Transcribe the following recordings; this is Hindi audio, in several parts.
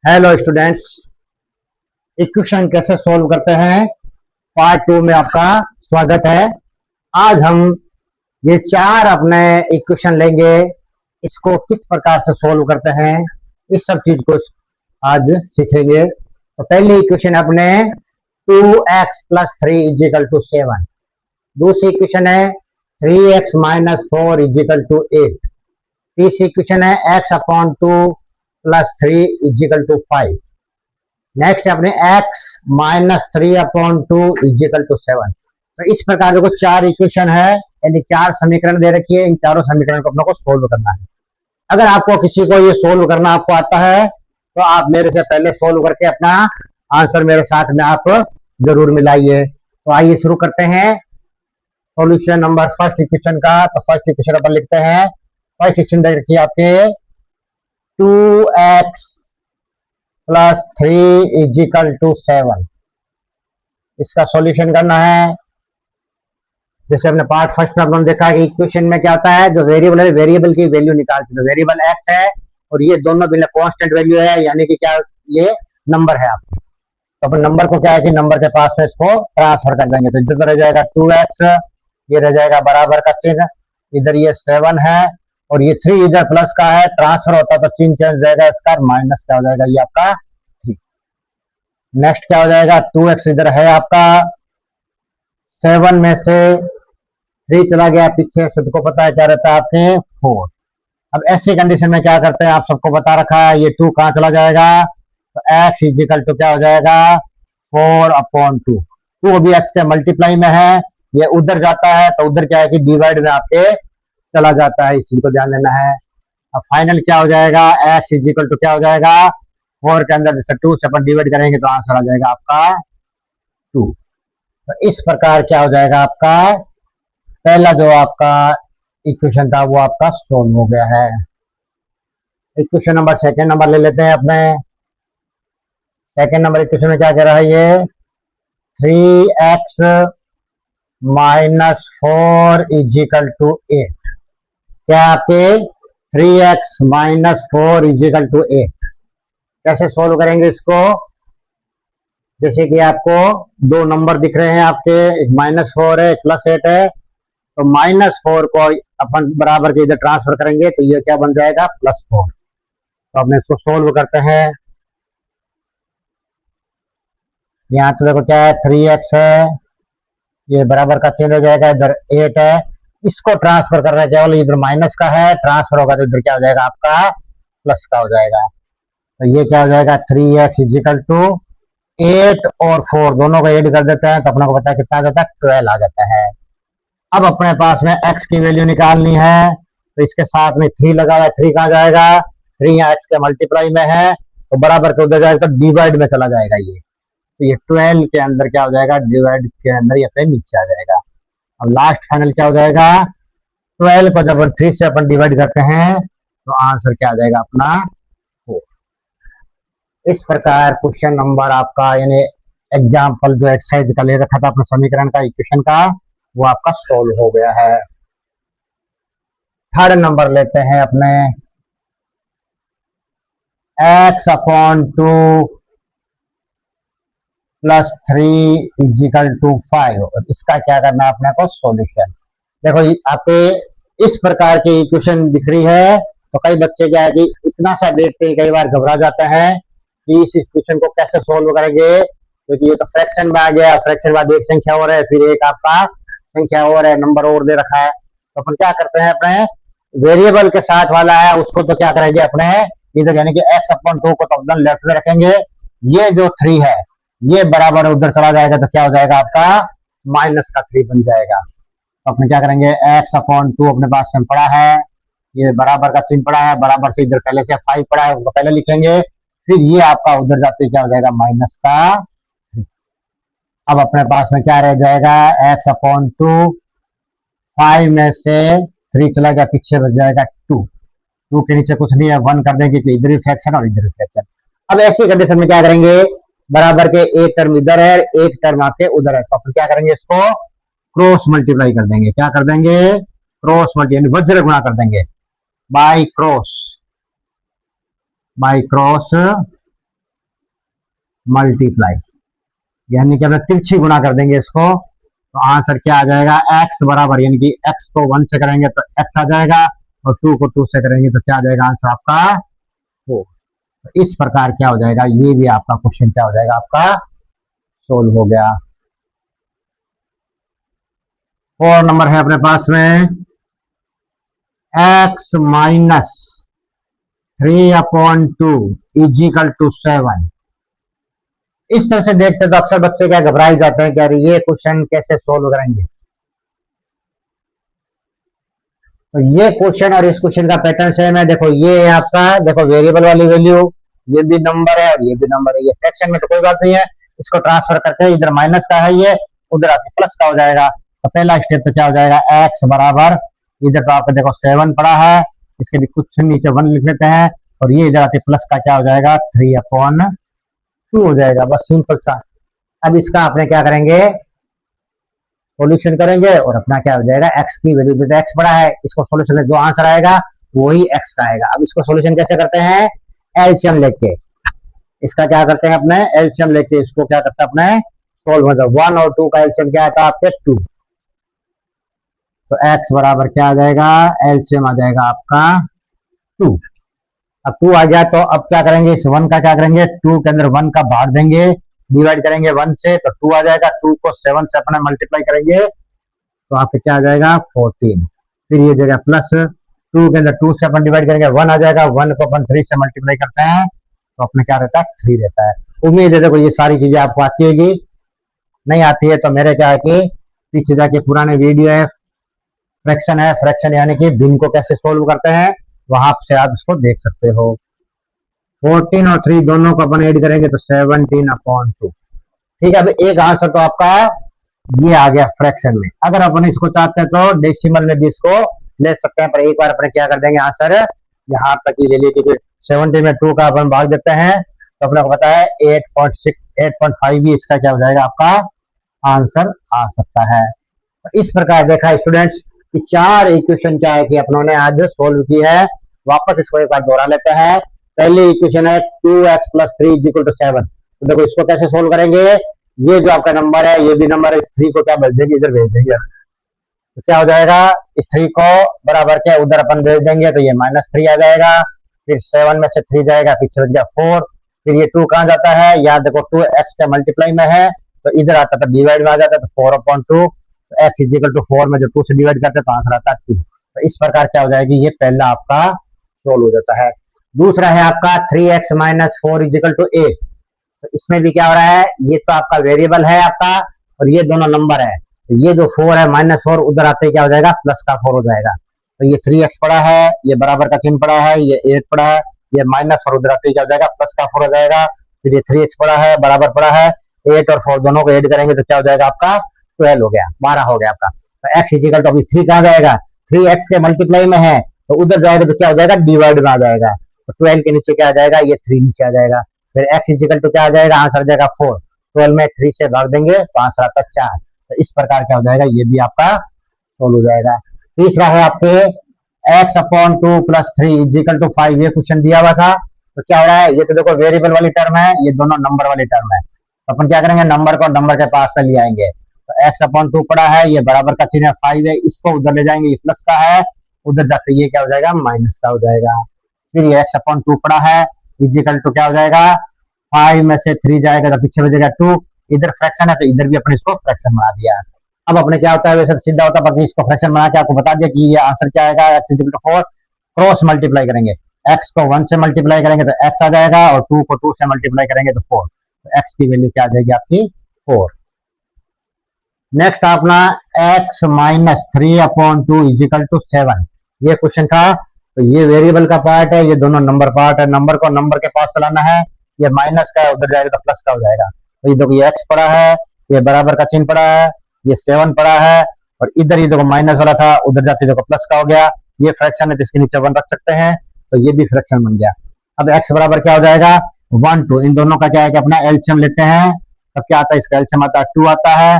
हेलो स्टूडेंट्स, इक्वेशन कैसे सॉल्व करते हैं पार्ट 2 में आपका स्वागत है। आज हम ये चार अपने इक्वेशन लेंगे, इसको किस प्रकार से सॉल्व करते हैं इस सब चीज को आज सीखेंगे। तो पहली इक्वेशन अपने 2x + 3 = 7। दूसरी इक्वेशन है 3x - 4 = 8। तीसरी इक्वेशन है x/2 + 3 = 5। नेक्स्ट अपने x - 3/2 = 7। तो इस प्रकार देखो चार इक्वेशन है, यानी चार समीकरण दे रखी है। इन चारों समीकरण को अपने को सोल्व करना है। अगर आपको किसी को ये सोल्व करना आपको आता है तो आप मेरे से पहले सोल्व करके अपना आंसर मेरे साथ में आप जरूर मिलाइए। तो आइए शुरू करते हैं सॉल्यूशन नंबर फर्स्ट इक्वेशन का। तो फर्स्ट इक्वेशन अपन लिखते हैं, फर्स्ट इक्वेशन दे रखी है आपके 2x + 3 = 7। इसका सॉल्यूशन करना है। जैसे हमने पार्ट फर्स्ट में अपन देखा कि इक्वेशन में क्या होता है, जो वेरिएबल है वेरिएबल की वैल्यू निकालते हैं। तो वेरिएबल x है और ये दोनों बिना कांस्टेंट वैल्यू है, यानी कि क्या ये नंबर है आपके। तो अपन नंबर को क्या है कि नंबर के पास में इसको ट्रांसफर कर देंगे। तो इधर तो रह जाएगा 2x, ये रह जाएगा बराबर का चिन्ह, इधर ये 7 है और ये 3 इधर प्लस का है, ट्रांसफर होता तो चिन्ह चेंज जाएगा इसका, माइनस क्या हो जाएगा ये आपका 3। नेक्स्ट क्या हो जाएगा 2x इधर है आपका, 7 में से 3 चला गया पीछे, सबको पता है क्या रहता है आपके 4। अब ऐसी कंडीशन में क्या करते हैं, आप सबको बता रखा है, ये 2 कहाँ चला जाएगा, तो x = क्या हो जाएगा 4/2। 2 अभी x के मल्टीप्लाई में है, ये उधर जाता है तो उधर क्या है कि डिवाइड में आपके चला जाता है, इस चीज को ध्यान देना है। अब फाइनल क्या हो जाएगा, x = क्या हो जाएगा 4 के अंदर जैसे 2 से अपन डिवाइड करेंगे तो आंसर आ जाएगा आपका 2। तो इस प्रकार क्या हो जाएगा आपका पहला जो आपका इक्वेशन था वो आपका सोल्व हो गया है। इक्वेशन नंबर सेकंड नंबर ले लेते हैं अपने। सेकंड नंबर इक्वेशन में क्या कह रहा है ये 3x - 4 = 8। क्या आपके 3x - 4 = 8 कैसे सोल्व करेंगे इसको। जैसे कि आपको दो नंबर दिख रहे हैं आपके, एक -4 है, एक +8 है। तो -4 को अपन बराबर के इधर ट्रांसफर करेंगे तो ये क्या बन जाएगा +4। तो अपने इसको सोल्व करते हैं। यहाँ तो देखो क्या है 3x है, ये बराबर का चिन्ह हो जाएगा, इधर 8 है, इसको ट्रांसफर करना है, केवल इधर माइनस का है, ट्रांसफर होगा तो इधर क्या हो जाएगा आपका प्लस का हो जाएगा। तो ये क्या हो जाएगा 3x = 8 और 4 दोनों को ऐड कर देते हैं तो अपने को पता है कितना आ जाता है 12 आ जाता है। अब अपने पास में x की वैल्यू निकालनी है, तो इसके साथ में 3 लगा हुआ है, 3 कहाँ जाएगा, 3 यहाँ x के मल्टीप्लाई में है तो बराबर के उधर जाएगा तो डिवाइड में चला जाएगा ये। तो ये 12 के अंदर क्या हो जाएगा, डिवाइड के अंदर ये फिर नीचे आ जाएगा। अब लास्ट फाइनल क्या हो जाएगा 12 को जब 3 से अपन डिवाइड करते हैं तो आंसर क्या आ जाएगा अपना 4। इस प्रकार क्वेश्चन नंबर आपका यानी एग्जाम्पल जो एक्सरसाइज का ले रखा था अपने समीकरण का इक्वेशन का वो आपका सोल्व हो गया है। थर्ड नंबर लेते हैं अपने x/2 + 3 = 5 और इसका क्या करना है अपने को सॉल्यूशन। देखो आपके इस प्रकार की इक्वेशन दिख रही है तो कई बच्चे क्या है कि इतना सा देखते ही कई बार घबरा जाते हैं कि इस इक्वेशन को कैसे सोल्व करेंगे, क्योंकि ये तो फ्रैक्शन में आ गया, फ्रैक्शन बाद एक संख्या और है, फिर एक आपका संख्या और है, नंबर और दे रखा है। तो अपन क्या करते हैं अपने वेरिएबल के साथ वाला है उसको तो क्या करेंगे अपने इधर, यानी कि x/2 को तो अपन लेफ्ट में रखेंगे, ये जो 3 है ये बराबर उधर चला जाएगा तो क्या हो जाएगा आपका -3 बन जाएगा। तो अपने क्या करेंगे x/2 अपने पास में पड़ा है, ये बराबर का चिन्ह पड़ा है, बराबर से इधर पहले से 5 पड़ा है उसको पहले लिखेंगे, फिर ये आपका उधर जाते क्या हो जाएगा -3। अब अपने पास में क्या रह जाएगा x/2, 5 में से 3 चला गया पीछे बच जाएगा 2। 2 के नीचे कुछ नहीं है, 1 कर देंगे तो इधर भी फ्रैक्शन और इधर भी फ्रैक्शन। अब ऐसी कंडीशन में क्या करेंगे बराबर के एक टर्म इधर है एक टर्म आपके उधर है, तो अपन क्या करेंगे इसको क्रॉस मल्टीप्लाई कर देंगे। क्या कर देंगे क्रॉस मल्टीप्लाई, वज्र गुणा कर देंगे बाई क्रॉस मल्टीप्लाई, यानी कि अपने तिरछी गुना कर देंगे इसको, तो आंसर क्या आ जाएगा, x बराबर, यानी कि x को 1 से करेंगे तो x आ जाएगा, और 2 को 2 से करेंगे तो क्या आ जाएगा आंसर आपका 4। तो इस प्रकार क्या हो जाएगा, ये भी आपका क्वेश्चन क्या हो जाएगा, आपका सोल्व हो गया। और नंबर है अपने पास में x minus 3/2 is equal to 7। इस तरह से देखते तो अक्सर बच्चे क्या घबराई जाते हैं कि अरे ये क्वेश्चन कैसे सोल्व करेंगे। तो ये क्वेश्चन और इस क्वेश्चन का पैटर्न सेम है। देखो ये है आपका, देखो वेरिएबल वाली वैल्यू, ये भी नंबर है और ये भी नंबर है। ये फ्रैक्शन में तो कोई बात नहीं है, इसको ट्रांसफर करके इधर माइनस का है, ये उधर आके प्लस का हो जाएगा। तो पहला स्टेप तो क्या हो जाएगा, x बराबर, इधर तो आपको देखो 7 पड़ा है, इसके भी कुछ नीचे 1 लिख लेते हैं, और ये इधर आते प्लस का क्या हो जाएगा 3/2 हो जाएगा, बस सिंपल सा। अब इसका आपने क्या करेंगे, सॉल्यूशन करेंगे और अपना क्या हो जाएगा, x की वैल्यू जैसे x बड़ा है, इसको सॉल्यूशन में जो आंसर आएगा वही x का आएगा। अब इसको सॉल्यूशन कैसे करते हैं, एलसीएम लेके, इसका क्या करते हैं अपने एलसीएम लेके, इसको क्या करते हैं अपने सोल्व, मतलब 1 और 2 का एलसीएम क्या आता है आपके 2। तो x बराबर क्या आ जाएगा, एलसीएम आ जाएगा आपका 2। अब 2 आ गया तो अब क्या करेंगे, इस 1 का क्या करेंगे, 2 के अंदर 1 का भाग देंगे, डिवाइड करेंगे 1 से, तो 2 आ जाएगा। 2 को 7 से अपने मल्टीप्लाई करेंगे तो आपके क्या आ जाएगा 14। फिर ये जगह प्लस 2 के अंदर 2 से अपन डिवाइड करेंगे 1 आ जाएगा, 1 को अपन 3 से मल्टीप्लाई करते हैं तो अपने क्या रहता है 3 रहता है। उम्मीद है देखो ये सारी चीजें आपको आती होगी, नहीं आती है तो मेरे क्या है कि पीछे जाके पुराने वीडियो है, फ्रैक्शन है, फ्रैक्शन यानी कि भिन्न को कैसे सोल्व करते हैं, वहां से आप इसको देख सकते हो। 14 और 3 दोनों को अपन ऐड करेंगे तो 17/2। ठीक है, अब एक आंसर तो आपका ये आ गया फ्रैक्शन में। अगर अपन इसको चाहते हैं तो डेसिमल में भी इसको ले सकते हैं, पर एक बार अपन क्या कर देंगे आंसर यहाँ तक ही ले लीजिए, क्योंकि 70 में 2 का अपन भाग देते हैं तो अपने को पता है 8.6 8.5 भी इसका क्या हो जाएगा आपका आंसर आ सकता है। तो इस प्रकार देखा स्टूडेंट्स कि 4 इक्वेशन क्या है कि अपनों ने आज सोल्व की है। वापस इसको एक बार दोहरा लेते हैं। पहली इक्वेशन है 2x + 3 = 7। तो देखो इसको कैसे सोल्व करेंगे, ये जो आपका नंबर है ये भी नंबर है, इस 3 को क्या भेज देंगे, इधर भेज देंगे, तो क्या हो जाएगा, इस 3 को बराबर क्या उधर अपन भेज देंगे तो ये -3 आ जाएगा। फिर 7 में से 3 जाएगा, पीछे बच गया 4। फिर ये 2 कहाँ जाता है, याद देखो 2x के मल्टीप्लाई में है तो इधर आता था डिवाइड में आ जाता है, तो 4/2। तो x = 4 में जो 2 से डिवाइड करते हैं तो आंसर आता है 2। तो इस प्रकार क्या हो जाएगी, ये पहला आपका सोल्व हो जाता है। दूसरा है आपका 3x - 4 = 8। तो इसमें भी क्या हो रहा है, ये तो आपका वेरिएबल है आपका और ये दोनों नंबर है, तो ये जो 4 है -4 उधर आते ही क्या हो जाएगा प्लस का 4 हो जाएगा। तो ये 3x पड़ा है, ये बराबर का चिन्ह पड़ा है, ये 8 पड़ा है, ये -4 उधर आते ही क्या हो जाएगा प्लस का 4 हो जाएगा। फिर ये 3x पड़ा है, बराबर पड़ा है, 8 और 4 दोनों को ऐड करेंगे तो क्या हो जाएगा आपका 12 हो गया, 12 हो गया आपका। तो x = अभी 3 कहाँ जाएगा, 3x के मल्टीप्लाई में है तो उधर जाएगा तो क्या हो जाएगा डिवाइड में आ जाएगा, तो 12 के नीचे क्या आ जाएगा, ये 3 नीचे आ जाएगा। फिर x = क्या आ जाएगा, आंसर आ जाएगा 4। 12 में 3 से भाग देंगे तो आंसर आता है 4। तो इस प्रकार क्या हो जाएगा, ये भी आपका सोल्व हो जाएगा। तीसरा है आपके x/2 + 3 = 5। ये क्वेश्चन दिया हुआ था, तो क्या हो रहा है, ये तो देखो वेरिएबल वाली टर्म है, ये दोनों नंबर वाली टर्म है, तो अपन क्या करेंगे नंबर को नंबर के पास में ले आएंगे। तो x/2 पड़ा है, ये बराबर का चिन्ह 5 है, इसको उधर ले जाएंगे, ये प्लस का है, उधर जाते ये क्या हो जाएगा माइनस का हो जाएगा। फिर ये x/2 पड़ा है = क्या हो जाएगा, 5 में से 3 जाएगा तो पीछे बचेगा 2, इधर फ्रैक्शन है तो इधर भी अपने इसको फ्रैक्शन बना दिया। अब अपने क्या होता है, वैसे सीधा होता है, इसको फ्रैक्शन बना के आपको बता दिया कि ये आंसर क्या आएगा, x = 4। क्रॉस मल्टीप्लाई करेंगे, x को 1 से मल्टीप्लाई करेंगे तो x आ जाएगा, और 2 को 2 से मल्टीप्लाई करेंगे तो 4। तो x की वैल्यू क्या आ जाएगी आपकी 4। नेक्स्ट अपना x - 3/2 = 7। ये क्वेश्चन था, तो ये वेरिएबल का पार्ट है, ये दोनों नंबर पार्ट है, नंबर को नंबर के पास चलाना है, ये माइनस का है उधर जाएगा तो प्लस का हो जाएगा। तो ये देखो ये x पड़ा है, ये बराबर का चिन्ह पड़ा है, ये 7 पड़ा है, और इधर ये देखो माइनस वाला था उधर जाते देखो प्लस का हो गया। ये फ्रैक्शन है तो इसके नीचे 1 रख सकते हैं, तो ये भी फ्रैक्शन बन गया। अब x बराबर क्या हो जाएगा 1 2, इन दोनों का क्या है कि अपना एलसीएम लेते हैं, तब क्या आता है इसका एलसीएम आता है 2 आता है।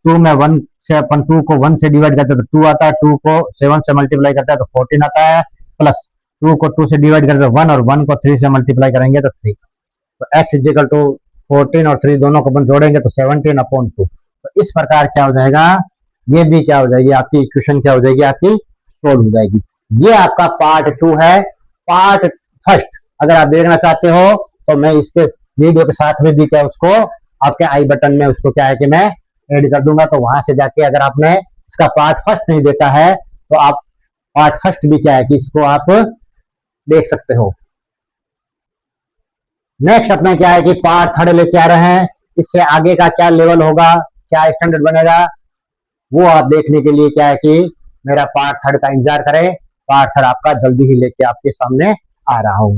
2 में 1 से अपन 2 को 1 से डिवाइड करते हैं तो 2 आता है, 2 को 7 से मल्टीप्लाई करते हैं तो 14 आता है, प्लस 2 को 2 से डिवाइड करते हैं 1, और 1 को 3 से मल्टीप्लाई करेंगे तो 3। तो x = 14 और 3 दोनों को अपन जोड़ेंगे तो 17/2। तो इस प्रकार क्या हो जाएगा, ये भी क्या हो जाएगी आपकी इक्वेशन, क्या हो जाएगी आपकी सोल्व हो जाएगी। ये आपका पार्ट 2 है। पार्ट फर्स्ट अगर आप देखना चाहते हो तो मैं इसके वीडियो के साथ में भी क्या उसको आपके आई बटन में उसको क्या है कि मैं ऐड कर दूंगा, तो वहां से जाके अगर आपने इसका पार्ट फर्स्ट नहीं देखा है तो आप पार्ट फर्स्ट भी क्या है कि इसको आप देख सकते हो। नेक्स्ट अपने क्या है कि पार्ट थर्ड लेके आ रहे हैं। इससे आगे का क्या लेवल होगा, क्या स्टैंडर्ड बनेगा, वो आप देखने के लिए क्या है कि मेरा पार्ट थर्ड का इंतजार करें। पार्ट थर्ड आपका जल्दी ही लेके आपके सामने आ रहा हूं।